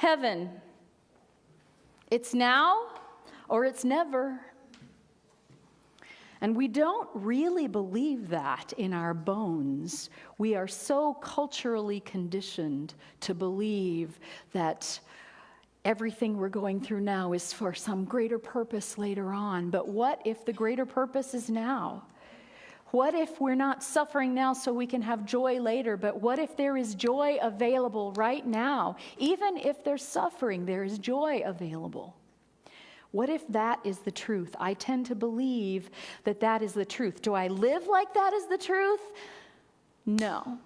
Heaven. It's now or it's never. And we don't really believe that in our bones. We are so culturally conditioned to believe that everything we're going through now is for some greater purpose later on. But what if the greater purpose is now? What if we're not suffering now so we can have joy later, but what if there is joy available right now? Even if there's suffering, there is joy available. What if that is the truth? I tend to believe that that is the truth. Do I live like that is the truth? No,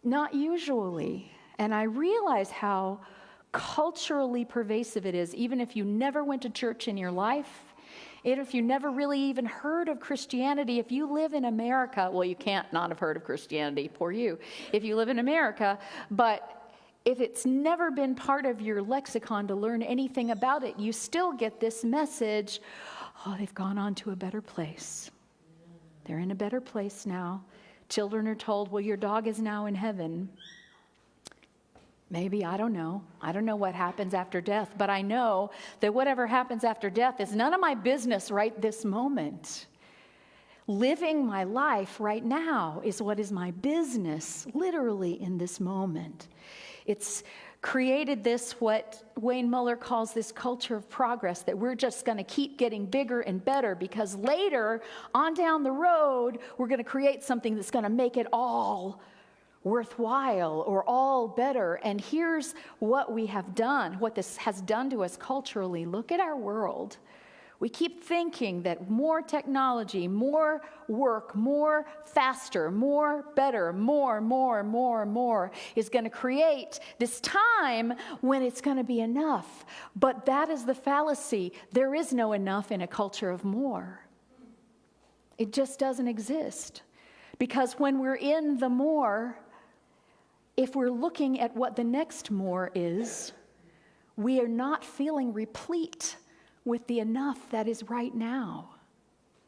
not usually. And I realize how culturally pervasive it is, even if you never went to church in your life. And if you never really even heard of Christianity, if you live in America, well, you can't not have heard of Christianity, poor you, if you live in America, but if it's never been part of your lexicon to learn anything about it, you still get this message, oh, they've gone on to a better place. They're in a better place now. Children are told, well, your dog is now in heaven. Maybe, I don't know. I don't know what happens after death, but I know that whatever happens after death is none of my business right this moment. Living my life right now is what is my business, literally in this moment. It's created this, what Wayne Muller calls this culture of progress, that we're just going to keep getting bigger and better because later, on down the road, we're going to create something that's going to make it all worthwhile or all better. And here's what we have done, what this has done to us culturally. Look at our world. We keep thinking that more technology, more work, more faster, more better, more is going to create this time when it's going to be enough. But that is the fallacy. There is no enough in a culture of more. It just doesn't exist. Because when we're in the more, if we're looking at what the next more is, we are not feeling replete with the enough that is right now,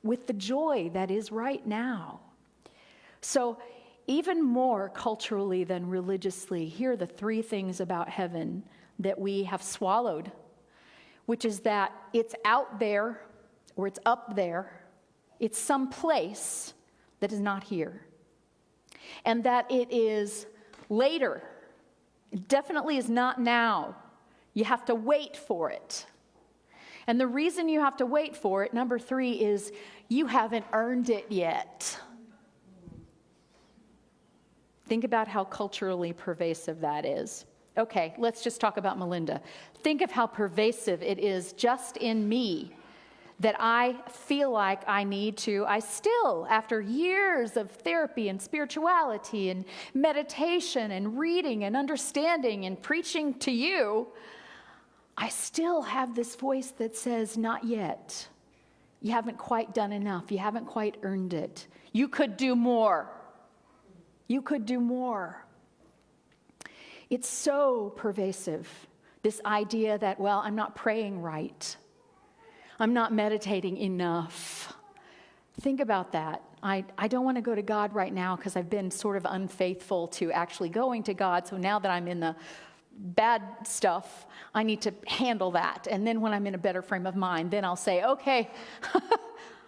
with the joy that is right now. So even more culturally than religiously, here are the three things about heaven that we have swallowed, which is that it's out there or it's up there. It's some place that is not here. And that it is later. It definitely is not now. You have to wait for it. And the reason you have to wait for it, number 3, is you haven't earned it yet. Think about how culturally pervasive that is. Okay, let's just talk about Melinda. Think of how pervasive it is just in me that I feel like I still, after years of therapy and spirituality and meditation and reading and understanding and preaching to you, I still have this voice that says, not yet. You haven't quite done enough. You haven't quite earned it. You could do more. You could do more. It's so pervasive, this idea that, well, I'm not praying right. I'm not meditating enough. Think about that. I don't want to go to God right now because I've been sort of unfaithful to actually going to God. So now that I'm in the bad stuff, I need to handle that. And then when I'm in a better frame of mind, then I'll say, okay,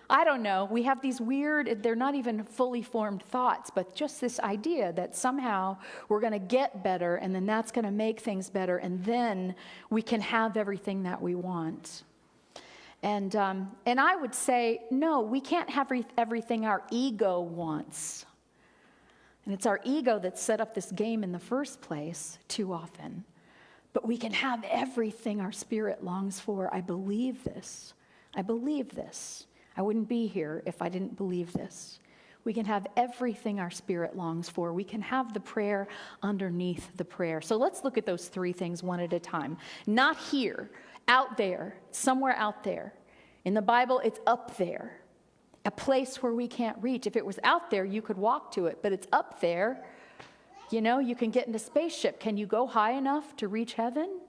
I don't know. We have these weird, they're not even fully formed thoughts, but just this idea that somehow we're going to get better and then that's going to make things better and then we can have everything that we want. And I would say, no, we can't have everything our ego wants. And it's our ego that set up this game in the first place too often. But we can have everything our spirit longs for. I believe this. I believe this. I wouldn't be here if I didn't believe this. We can have everything our spirit longs for. We can have the prayer underneath the prayer. So let's look at those 3 things one at a time. Not here, out there, somewhere out there. In the Bible, it's up there. A place where we can't reach. If it was out there, you could walk to it, but it's up there. You know, you can get in a spaceship. Can you go high enough to reach heaven?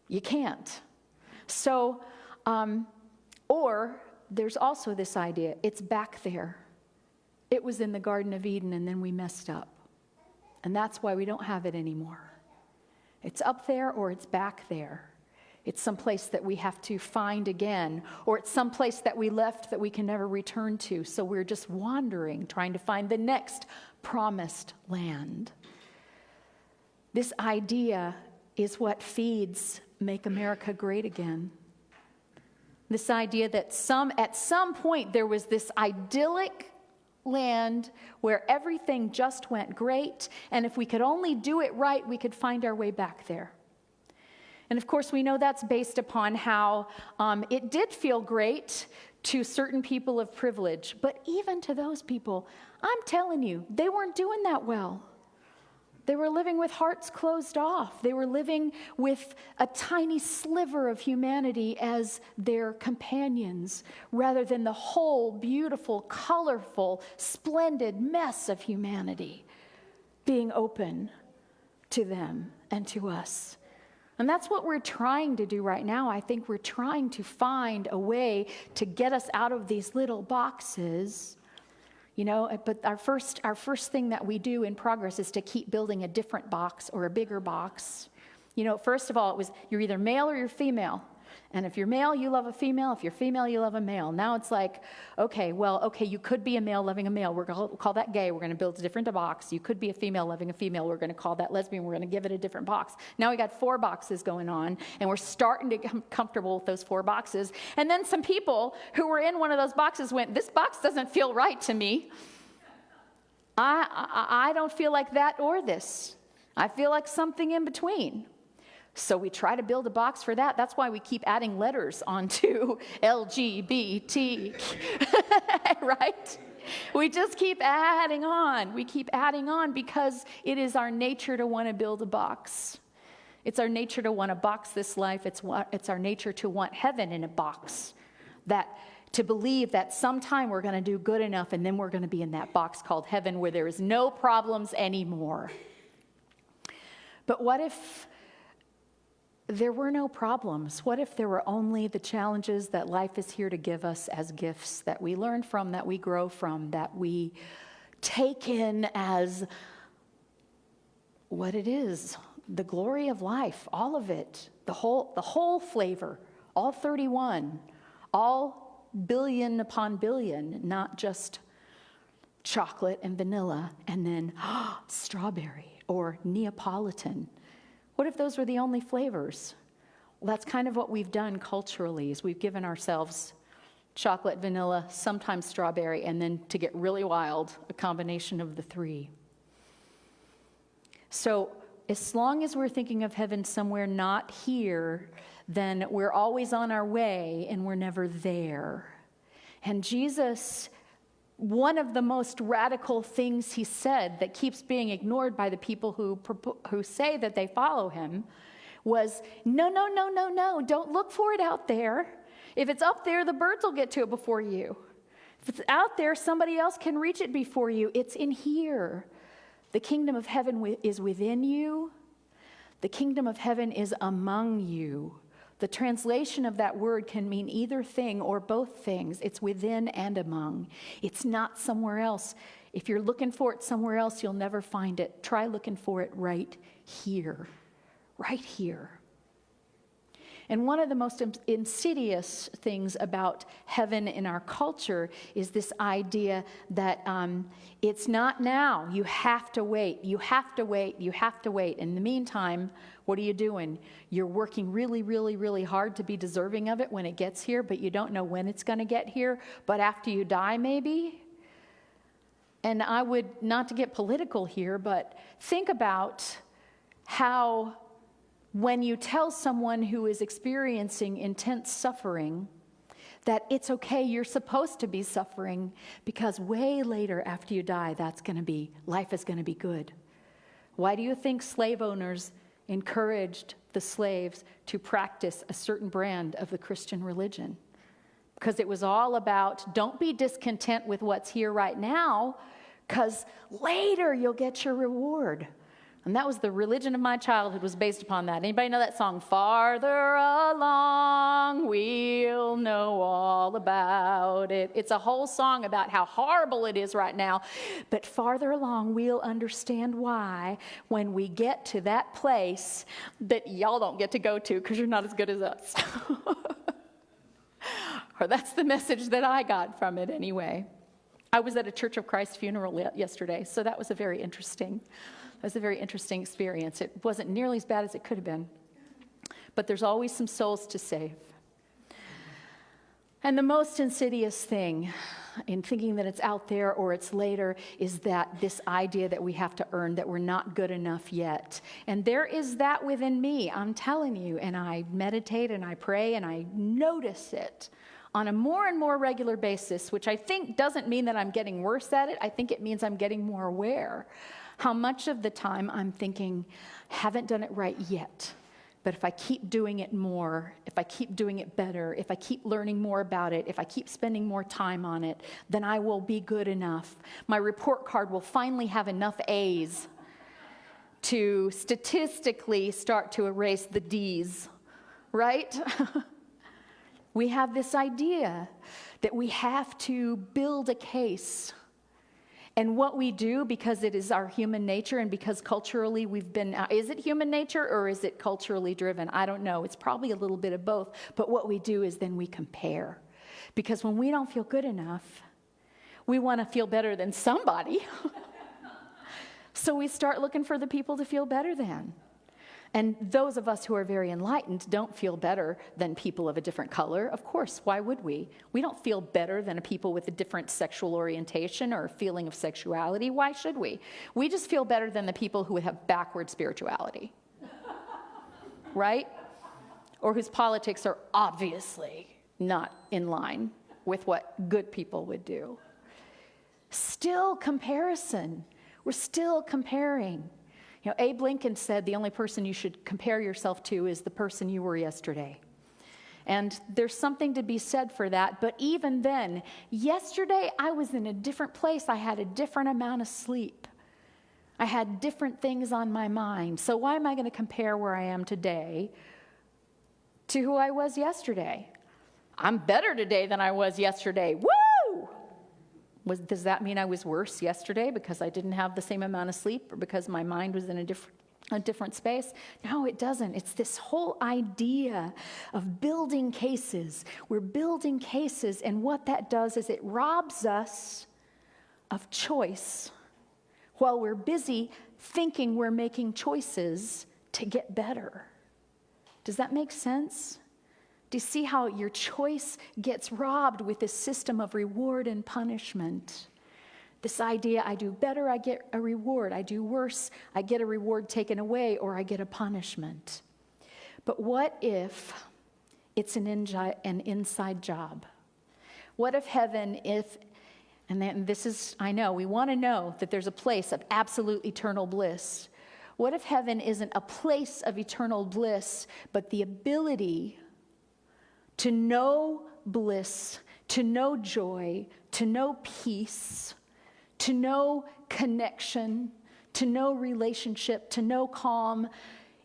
You can't. So, or there's also this idea, it's back there. It was in the Garden of Eden and then we messed up. And that's why we don't have it anymore. It's up there or it's back there. It's someplace that we have to find again, or it's someplace that we left that we can never return to. So we're just wandering, trying to find the next promised land. This idea is what feeds Make America Great Again. This idea that at some point there was this idyllic land where everything just went great, and if we could only do it right, we could find our way back there. And of course, we know that's based upon how it did feel great to certain people of privilege. But even to those people, I'm telling you, they weren't doing that well. They were living with hearts closed off. They were living with a tiny sliver of humanity as their companions, rather than the whole beautiful, colorful, splendid mess of humanity being open to them and to us. And that's what we're trying to do right now. I think we're trying to find a way to get us out of these little boxes, but our first thing that we do in progress is to keep building a different box or a bigger box. First of all, it was you're either male or you're female. And if you're male, you love a female. If you're female, you love a male. Now it's like, okay, you could be a male loving a male. We're going to call that gay. We're going to build a different box. You could be a female loving a female. We're going to call that lesbian. We're going to give it a different box. Now we got 4 boxes going on, and we're starting to get comfortable with those 4 boxes. And then some people who were in one of those boxes went, this box doesn't feel right to me. I don't feel like that or this. I feel like something in between. So we try to build a box for that. That's why we keep adding letters onto LGBT, right? We just keep adding on. We keep adding on because it is our nature to want to build a box. It's our nature to want to box this life. It's our nature to want heaven in a box. To believe that sometime we're going to do good enough and then we're going to be in that box called heaven where there is no problems anymore. But what if there were no problems? What if there were only the challenges that life is here to give us as gifts that we learn from, that we grow from, that we take in as what it is, the glory of life, all of it, the whole flavor, all 31, all billion upon billion, not just chocolate and vanilla and then strawberry or Neapolitan. What if those were the only flavors? Well, that's kind of what we've done culturally, is we've given ourselves chocolate, vanilla, sometimes strawberry, and then to get really wild, a combination of the 3. So as long as we're thinking of heaven somewhere not here, then we're always on our way and we're never there. And Jesus, one of the most radical things he said that keeps being ignored by the people who say that they follow him was, no, don't look for it out there. If it's up there, the birds will get to it before you. If it's out there, somebody else can reach it before you. It's in here. The kingdom of heaven is within you. The kingdom of heaven is among you. The translation of that word can mean either thing or both things. It's within and among. It's not somewhere else. If you're looking for it somewhere else, you'll never find it. Try looking for it right here. Right here. And one of the most insidious things about heaven in our culture is this idea that it's not now. You have to wait. You have to wait. You have to wait. In the meantime, what are you doing? You're working really, really, really hard to be deserving of it when it gets here, but you don't know when it's going to get here. But after you die, maybe? And I would, not to get political here, but think about how when you tell someone who is experiencing intense suffering that it's okay, you're supposed to be suffering, because way later after you die, life is going to be good. Why do you think slave owners encouraged the slaves to practice a certain brand of the Christian religion? Because it was all about, don't be discontent with what's here right now, because later you'll get your reward. And that was the religion of my childhood, was based upon that. Anybody know that song? Farther along, we'll know all about it. It's a whole song about how horrible it is right now. But farther along, we'll understand why when we get to that place that y'all don't get to go to because you're not as good as us. Or that's the message that I got from it anyway. I was at a Church of Christ funeral yesterday, so that was a very interesting experience. It wasn't nearly as bad as it could have been. But there's always some souls to save. And the most insidious thing in thinking that it's out there or it's later is that this idea that we have to earn, that we're not good enough yet. And there is that within me, I'm telling you. And I meditate and I pray and I notice it on a more and more regular basis, which I think doesn't mean that I'm getting worse at it. I think it means I'm getting more aware. How much of the time I'm thinking, haven't done it right yet. But if I keep doing it more, if I keep doing it better, if I keep learning more about it, if I keep spending more time on it, then I will be good enough. My report card will finally have enough A's to statistically start to erase the D's, right? We have this idea that we have to build a case. And what we do, because it is our human nature and because culturally we've been, is it human nature or is it culturally driven? I don't know. It's probably a little bit of both. But what we do is then we compare. Because when we don't feel good enough, we want to feel better than somebody. So we start looking for the people to feel better than. And those of us who are very enlightened don't feel better than people of a different color. Of course, why would we? We don't feel better than people with a different sexual orientation or feeling of sexuality. Why should we? We just feel better than the people who have backward spirituality, right? Or whose politics are obviously not in line with what good people would do. Still comparison. We're still comparing. You know, Abe Lincoln said the only person you should compare yourself to is the person you were yesterday. And there's something to be said for that. But even then, yesterday I was in a different place. I had a different amount of sleep. I had different things on my mind. So why am I going to compare where I am today to who I was yesterday? I'm better today than I was yesterday. Woo! Does that mean I was worse yesterday because I didn't have the same amount of sleep or because my mind was in a different space? No, it doesn't. It's this whole idea of building cases. We're building cases, and what that does is it robs us of choice while we're busy thinking we're making choices to get better. Does that make sense? Do you see how your choice gets robbed with this system of reward and punishment? This idea, I do better, I get a reward. I do worse, I get a reward taken away, or I get a punishment. But what if it's an inside job? What if heaven, and then this is, I know, we want to know that there's a place of absolute eternal bliss. What if heaven isn't a place of eternal bliss, but the ability to know bliss, to know joy, to know peace, to know connection, to know relationship, to know calm,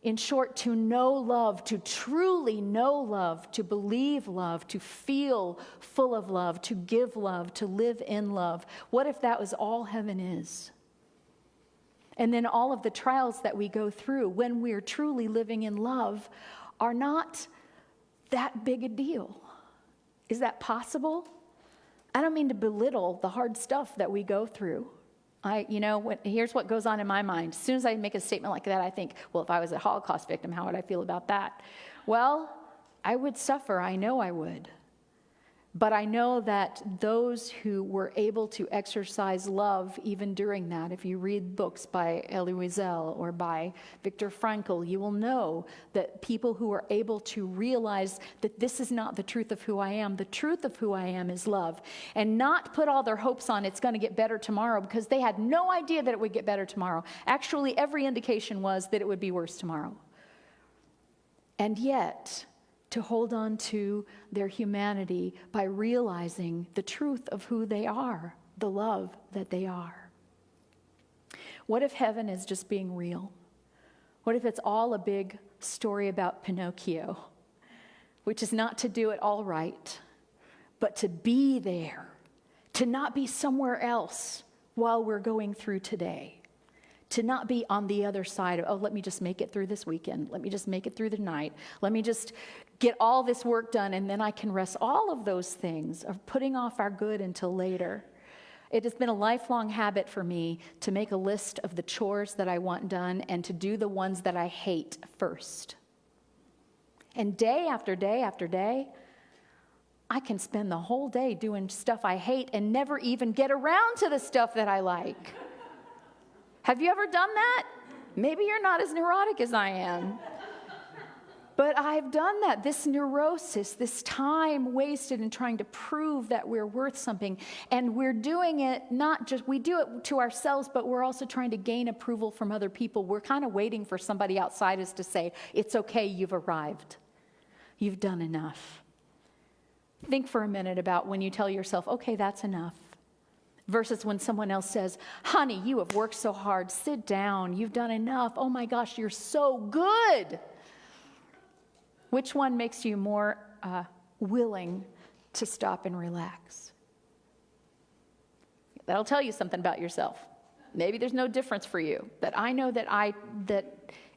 in short, to know love, to truly know love, to believe love, to feel full of love, to give love, to live in love? What if that was all heaven is? And then all of the trials that we go through when we're truly living in love are not that big a deal. Is that possible? I don't mean to belittle the hard stuff that we go through. Here's what goes on in my mind. As soon as I make a statement like that, I think, well, if I was a Holocaust victim, how would I feel about that? Well, I would suffer. I know I would. But I know that those who were able to exercise love even during that, if you read books by Elie Wiesel or by Viktor Frankl, you will know that people who are able to realize that this is not the truth of who I am. The truth of who I am is love. And not put all their hopes on it's going to get better tomorrow, because they had no idea that it would get better tomorrow. Actually, every indication was that it would be worse tomorrow. And yet, to hold on to their humanity by realizing the truth of who they are, the love that they are. What if heaven is just being real? What if it's all a big story about Pinocchio, which is not to do it all right, but to be there, to not be somewhere else while we're going through today, to not be on the other side of, oh, let me just make it through this weekend. Let me just make it through the night. Let me just get all this work done, and then I can rest. All of those things of putting off our good until later. It has been a lifelong habit for me to make a list of the chores that I want done and to do the ones that I hate first. And day after day after day, I can spend the whole day doing stuff I hate and never even get around to the stuff that I like. Have you ever done that? Maybe you're not as neurotic as I am. But I've done that, this neurosis, this time wasted in trying to prove that we're worth something. And we're doing it not just, we do it to ourselves, but we're also trying to gain approval from other people. We're kind of waiting for somebody outside us to say, it's okay, you've arrived. You've done enough. Think for a minute about when you tell yourself, okay, that's enough. Versus when someone else says, honey, you have worked so hard. Sit down. You've done enough. Oh my gosh, you're so good. Which one makes you more willing to stop and relax? That'll tell you something about yourself. Maybe there's no difference for you. But I know that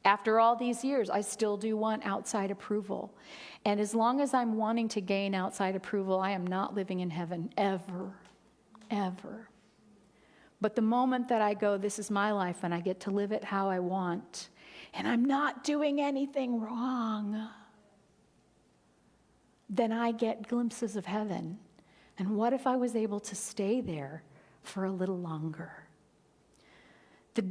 after all these years, I still do want outside approval. And as long as I'm wanting to gain outside approval, I am not living in heaven ever. Ever. But the moment that I go, this is my life and I get to live it how I want, and I'm not doing anything wrong, then I get glimpses of heaven. And what if I was able to stay there for a little longer? The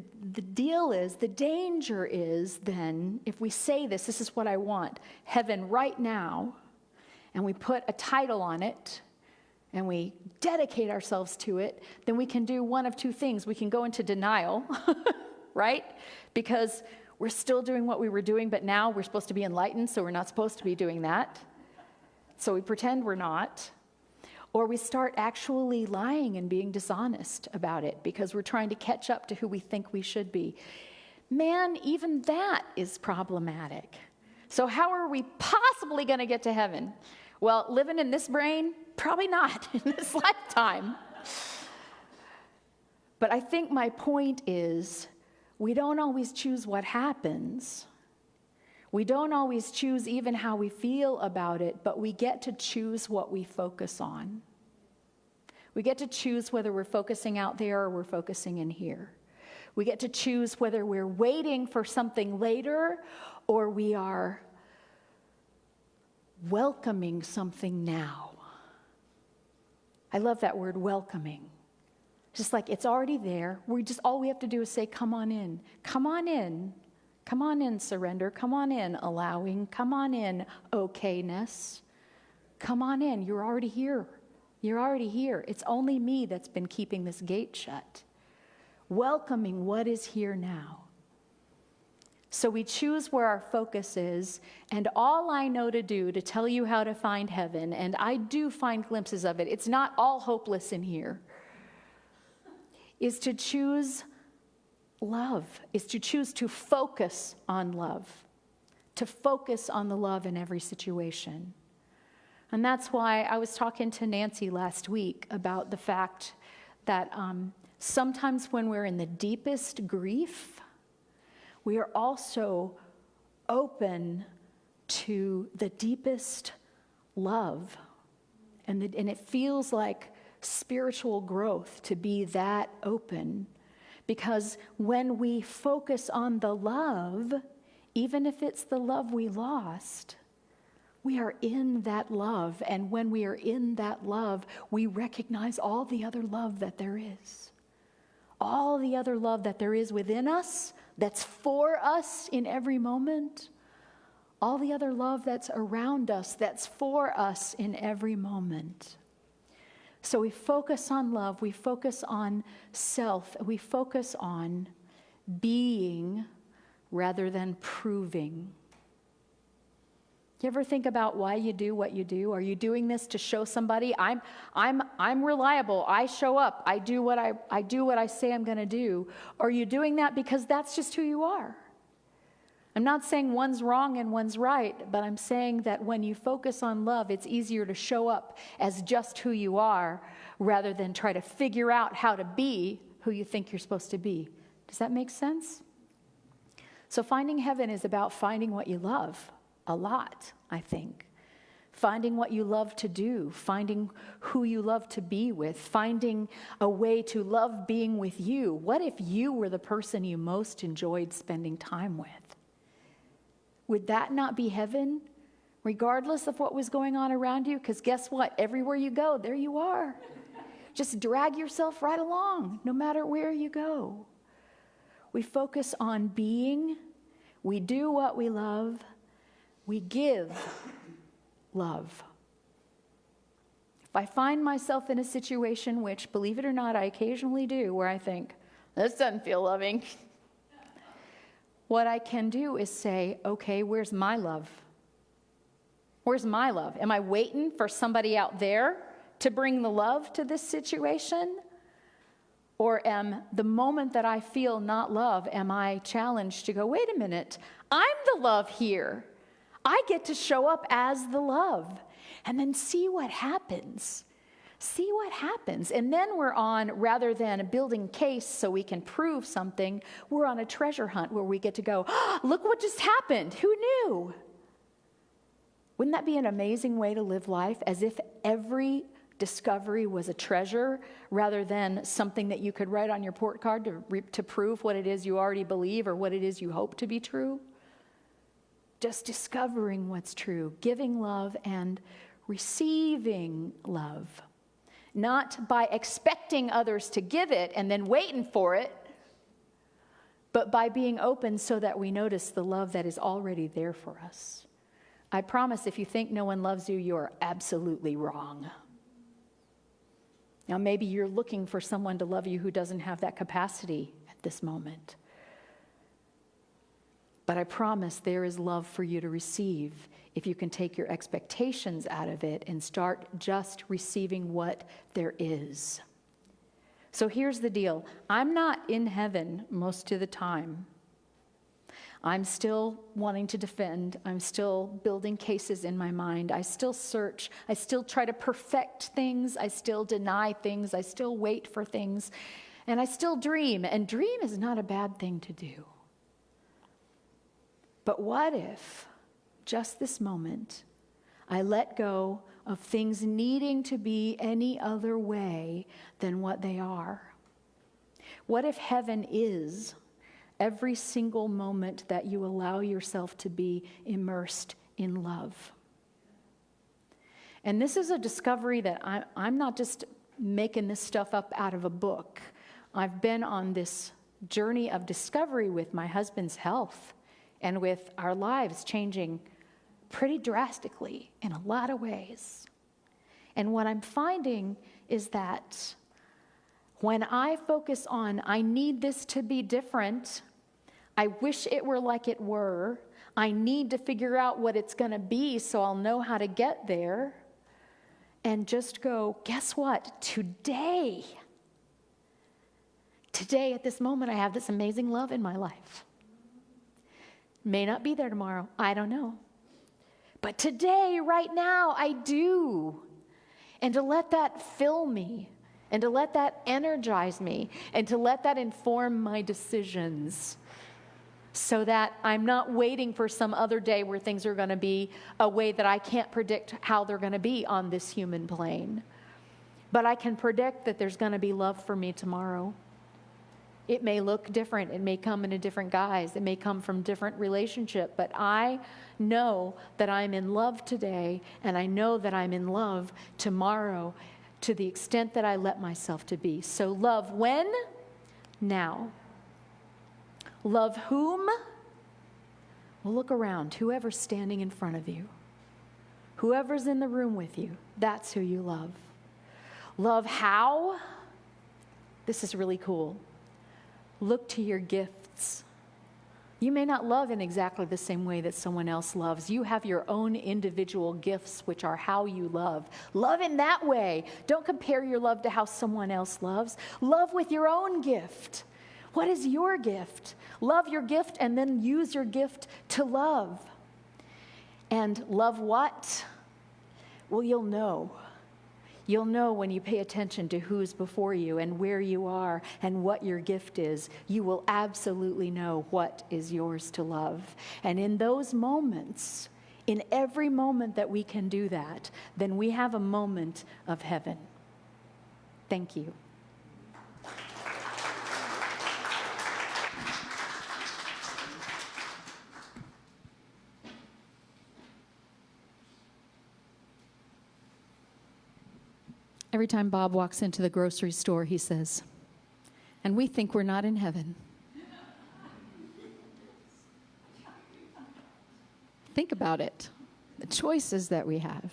deal is, the danger is then, if we say this is what I want, heaven right now, and we put a title on it, and we dedicate ourselves to it, then we can do one of two things. We can go into denial, right? Because we're still doing what we were doing, but now we're supposed to be enlightened, so we're not supposed to be doing that. So we pretend we're not. Or we start actually lying and being dishonest about it because we're trying to catch up to who we think we should be. Man, even that is problematic. So how are we possibly going to get to heaven? Well, living in this brain, probably not in this lifetime. But I think my point is, we don't always choose what happens. We don't always choose even how we feel about it, but we get to choose what we focus on. We get to choose whether we're focusing out there or we're focusing in here. We get to choose whether we're waiting for something later or we are welcoming something now. I love that word, welcoming. Just like it's already there. All we have to do is say, come on in. Come on in. Come on in, surrender. Come on in, allowing. Come on in, okayness. Come on in. You're already here. You're already here. It's only me that's been keeping this gate shut. Welcoming what is here now. So we choose where our focus is, and all I know to do to tell you how to find heaven, and I do find glimpses of it, it's not all hopeless in here, is to choose love, is to choose to focus on love, to focus on the love in every situation. And that's why I was talking to Nancy last week about the fact that sometimes when we're in the deepest grief, we are also open to the deepest love. And it feels like spiritual growth to be that open. Because when we focus on the love, even if it's the love we lost, we are in that love. And when we are in that love, we recognize all the other love that there is. All the other love that there is within us, that's for us in every moment. All the other love that's around us, that's for us in every moment. So we focus on love, we focus on self, we focus on being rather than proving. You ever think about why you do what you do? Are you doing this to show somebody I'm reliable, I show up, I do what I say I'm going to do? Or are you doing that because that's just who you are? I'm not saying one's wrong and one's right, but I'm saying that when you focus on love, it's easier to show up as just who you are rather than try to figure out how to be who you think you're supposed to be. Does that make sense? So finding heaven is about finding what you love a lot, I think. Finding what you love to do, finding who you love to be with, finding a way to love being with you. What if you were the person you most enjoyed spending time with? Would that not be heaven, regardless of what was going on around you? Because guess what? Everywhere you go, there you are. Just drag yourself right along, no matter where you go. We focus on being, we do what we love, we give love. If I find myself in a situation, which, believe it or not, I occasionally do, where I think, this doesn't feel loving, what I can do is say, okay, where's my love? Where's my love? Am I waiting for somebody out there to bring the love to this situation? Or the moment that I feel not love, am I challenged to go, wait a minute, I'm the love here. I get to show up as the love. And then see what happens. See what happens. And then we're on, rather than building case so we can prove something, we're on a treasure hunt where we get to go, oh, look what just happened. Who knew? Wouldn't that be an amazing way to live life? As if every discovery was a treasure rather than something that you could write on your report card to prove what it is you already believe or what it is you hope to be true. Just discovering what's true, giving love and receiving love. Not by expecting others to give it and then waiting for it, but by being open so that we notice the love that is already there for us. I promise if you think no one loves you, you are absolutely wrong. Now, maybe you're looking for someone to love you who doesn't have that capacity at this moment. But I promise there is love for you to receive if you can take your expectations out of it and start just receiving what there is. So here's the deal. I'm not in heaven most of the time. I'm still wanting to defend. I'm still building cases in my mind. I still search. I still try to perfect things. I still deny things. I still wait for things. And I still dream. And dream is not a bad thing to do. But what if, just this moment, I let go of things needing to be any other way than what they are? What if heaven is every single moment that you allow yourself to be immersed in love? And this is a discovery that I'm not just making this stuff up out of a book. I've been on this journey of discovery with my husband's health and with our lives changing pretty drastically in a lot of ways. And what I'm finding is that when I focus on, I need this to be different, I wish it were like it were, I need to figure out what it's going to be so I'll know how to get there, and just go, guess what? Today, at this moment, I have this amazing love in my life. May not be there tomorrow. I don't know. But today, right now, I do. And to let that fill me, and to let that energize me, and to let that inform my decisions, so that I'm not waiting for some other day where things are going to be a way that I can't predict how they're going to be on this human plane. But I can predict that there's going to be love for me tomorrow. It may look different. It may come in a different guise. It may come from different relationship. But I know that I'm in love today, and I know that I'm in love tomorrow to the extent that I let myself to be. So love when? Now. Love whom? Well, look around. Whoever's standing in front of you. Whoever's in the room with you. That's who you love. Love how? This is really cool. Look to your gifts. You may not love in exactly the same way that someone else loves. You have your own individual gifts, which are how you love. Love in that way. Don't compare your love to how someone else loves. Love with your own gift. What is your gift? Love your gift and then use your gift to love. And love what? Well, you'll know. You'll know when you pay attention to who's before you and where you are and what your gift is. You will absolutely know what is yours to love. And in those moments, in every moment that we can do that, then we have a moment of heaven. Thank you. Every time Bob walks into the grocery store, he says, and we think we're not in heaven. Think about it, the choices that we have.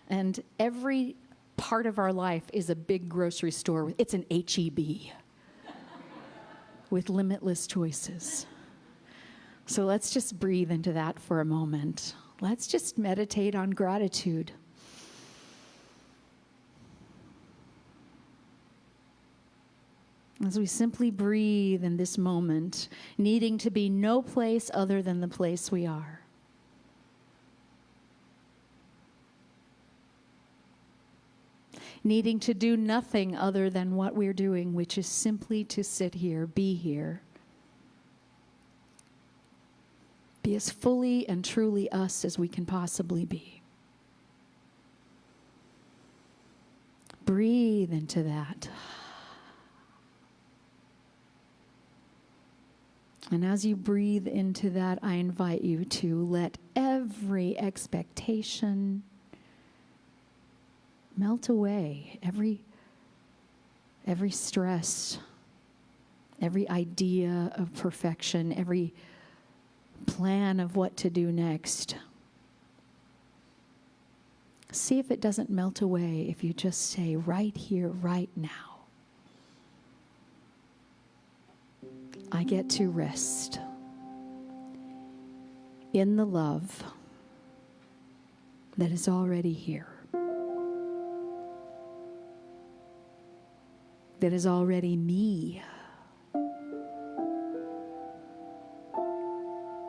And every part of our life is a big grocery store. It's an H-E-B with limitless choices. So let's just breathe into that for a moment. Let's just meditate on gratitude. As we simply breathe in this moment, needing to be no place other than the place we are. Needing to do nothing other than what we're doing, which is simply to sit here, be here. Be as fully and truly us as we can possibly be. Breathe into that. And as you breathe into that, I invite you to let every expectation melt away, every stress, every idea of perfection, every plan of what to do next. See if it doesn't melt away if you just say, right here, right now, I get to rest in the love that is already here, that is already me,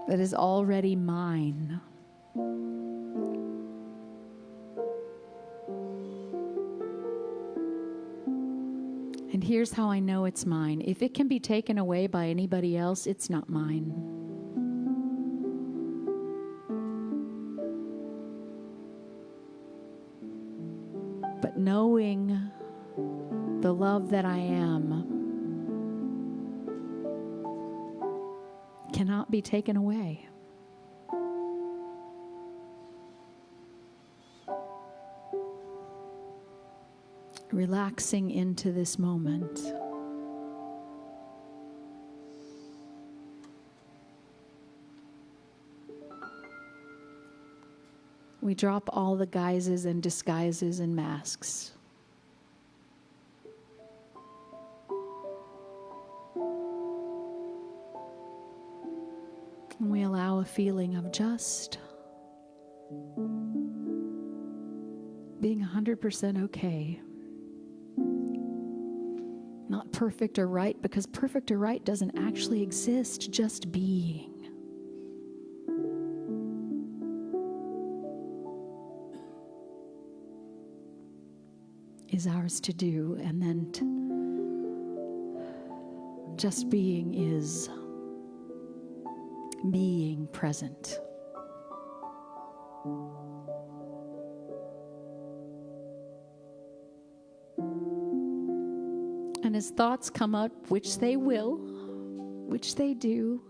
that is already mine. And here's how I know it's mine. If it can be taken away by anybody else, it's not mine. But knowing the love that I am cannot be taken away. Relaxing into this moment. We drop all the guises and disguises and masks. And we allow a feeling of just being 100% okay. Not perfect or right, because perfect or right doesn't actually exist, just being. Is ours to do, and then just being is being present. And as thoughts come up, which they will, which they do,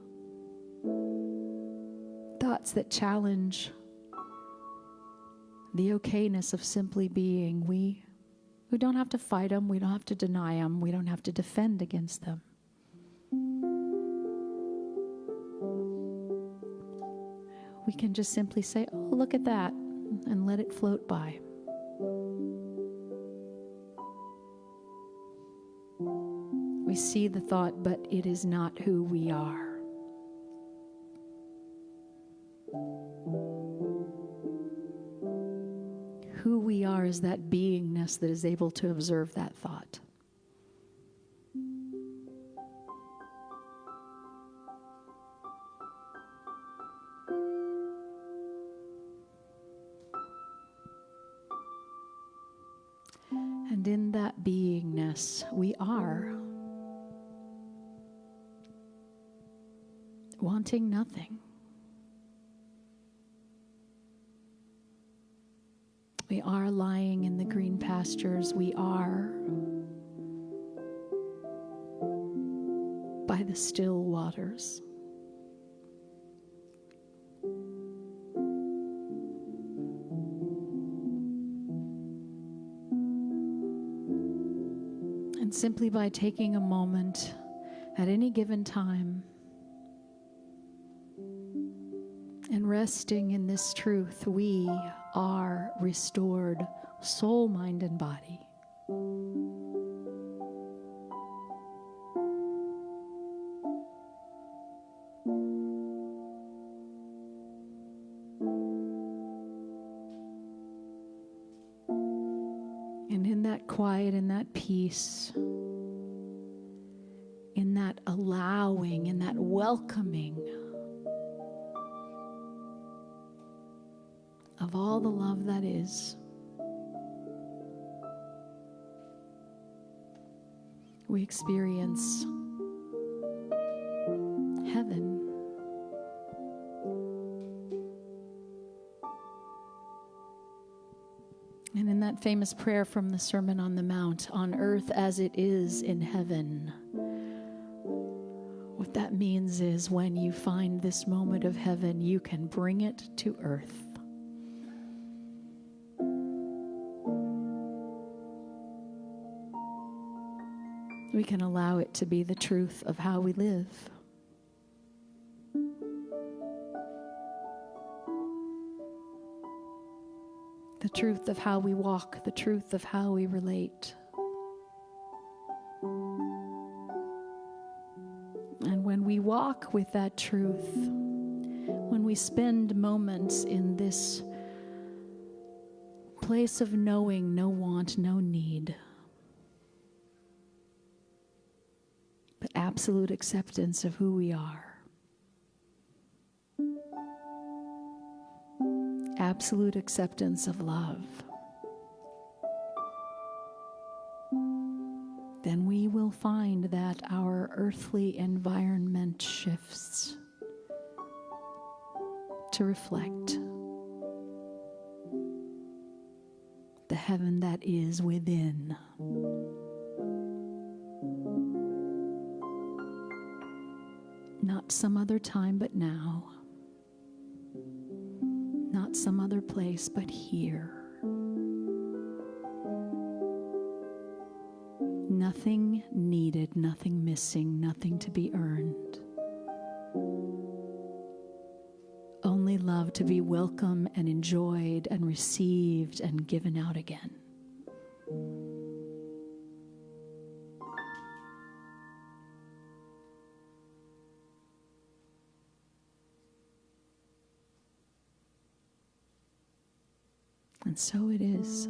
thoughts that challenge the okayness of simply being, we don't have to fight them, we don't have to deny them, we don't have to defend against them. We can just simply say, oh, look at that, and let it float by. We see the thought, but it is not who we are. Who we are is that beingness that is able to observe that thought. And in that beingness, we are wanting nothing. We are lying in the green pastures. We are by the still waters. And simply by taking a moment at any given time and resting in this truth, we are restored, soul, mind, and body. And in that quiet, in that peace, in that allowing, in that welcoming of all the love that is, we experience heaven. And in that famous prayer from the Sermon on the Mount, on earth as it is in heaven, what that means is when you find this moment of heaven, you can bring it to earth. We can allow it to be the truth of how we live. The truth of how we walk, the truth of how we relate. And when we walk with that truth, when we spend moments in this place of knowing no want, no need, but absolute acceptance of who we are, absolute acceptance of love, then we will find that our earthly environment shifts to reflect the heaven that is within. Not some other time, but now. Not some other place, but here. Nothing needed, nothing missing, nothing to be earned. Only love to be welcome and enjoyed and received and given out again. And so it is,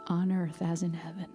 on earth as in heaven.